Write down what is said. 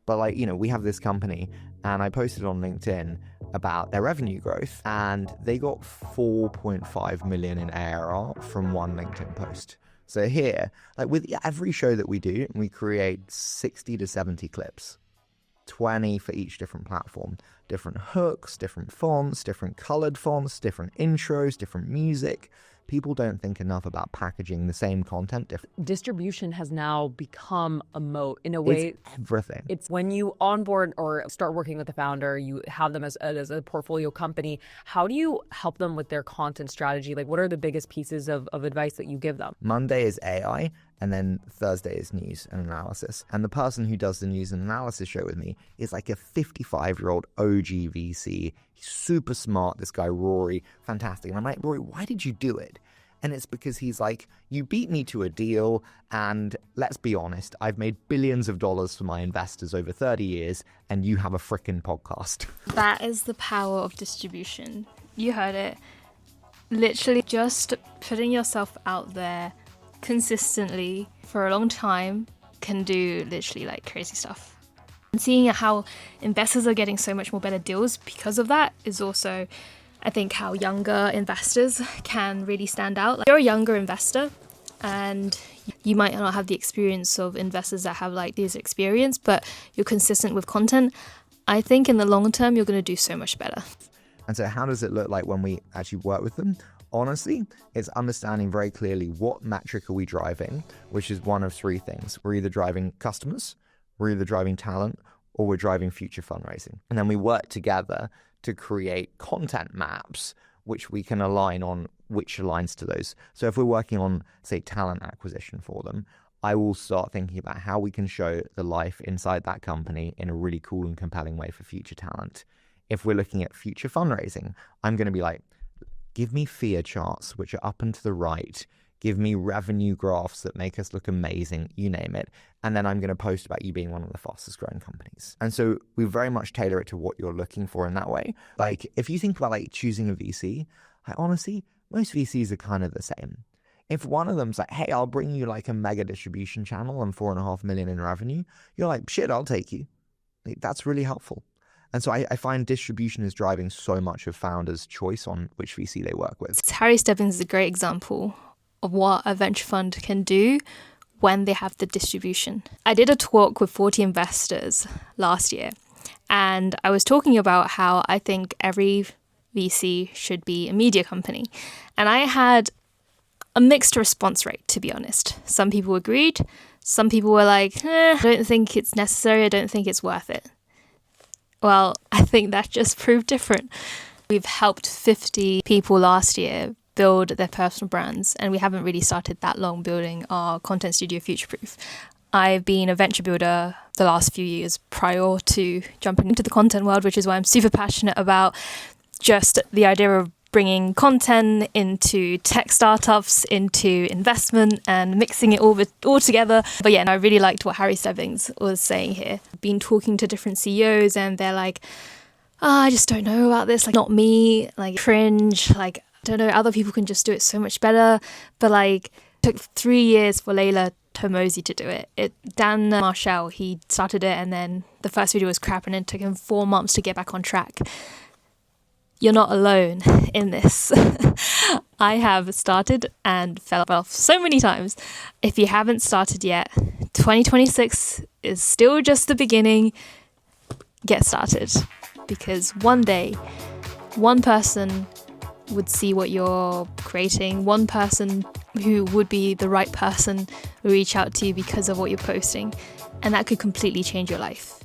But like, we have this company, and I posted on LinkedIn about their revenue growth, and they got 4.5 million in ARR from one LinkedIn post. So here, like with every show that we do, we create 60 to 70 clips, 20 for each different platform, different hooks, different fonts, different colored fonts, different intros, different music. People don't think enough about packaging the same content differently. Distribution has now become a moat in a way. It's everything. It's when you onboard or start working with a founder, you have them as a portfolio company. How do you help them with their content strategy? Like, what are the biggest pieces of advice that you give them? Monday is AI, and then Thursday is news and analysis. And the person who does the news and analysis show with me is like a 55-year-old OG VC. He's super smart, this guy, Rory, fantastic. And I'm like, Rory, why did you do it? And it's because he's like, you beat me to a deal, and let's be honest, I've made billions of dollars for my investors over 30 years, and you have a frickin' podcast. That is the power of distribution. You heard it. Literally just putting yourself out there consistently for a long time can do literally like crazy stuff. And seeing how investors are getting so much more better deals because of that is also, I think, how younger investors can really stand out. Like, you're a younger investor and you might not have the experience of investors that have like this experience, but you're consistent with content. I think in the long term, you're going to do so much better. And so how does it look like when we actually work with them? Honestly, it's understanding very clearly what metric are we driving, which is one of three things. We're either driving customers, we're either driving talent, or we're driving future fundraising. And then we work together to create content maps, which we can align on which aligns to those. So if we're working on, say, talent acquisition for them, I will start thinking about how we can show the life inside that company in a really cool and compelling way for future talent. If we're looking at future fundraising, I'm going to be like, give me fear charts, which are up and to the right. Give me revenue graphs that make us look amazing, you name it. And then I'm going to post about you being one of the fastest growing companies. And so we very much tailor it to what you're looking for in that way. Like, if you think about like choosing a VC, honestly, most VCs are kind of the same. If one of them's like, hey, I'll bring you like a mega distribution channel and 4.5 million in revenue, you're like, shit, I'll take you. Like, that's really helpful. And so I find distribution is driving so much of founders' choice on which VC they work with. Harry Stebbings is a great example of what a venture fund can do when they have the distribution. I did a talk with 40 investors last year, and I was talking about how I think every VC should be a media company. And I had a mixed response rate, to be honest. Some people agreed. Some people were like, I don't think it's necessary. I don't think it's worth it. Well, I think that just proved different. We've helped 50 people last year build their personal brands, and we haven't really started that long building our content studio future-proof. I've been a venture builder the last few years prior to jumping into the content world, which is why I'm super passionate about just the idea of bringing content into tech startups, into investment, and mixing it all together. But yeah, and I really liked what Harry Stebbings was saying here. Been talking to different CEOs, and they're like, I just don't know about this. Like, not me. Like, cringe. Like, I don't know. Other people can just do it so much better. But like, it took 3 years for Layla Tomosi to do it. Dan Marshall, he started it, and then the first video was crap, and it took him 4 months to get back on track. You're not alone in this. I have started and fell off so many times. If you haven't started yet, 2026 is still just the beginning. Get started, because one day, one person would see what you're creating. One person who would be the right person will reach out to you because of what you're posting, and that could completely change your life.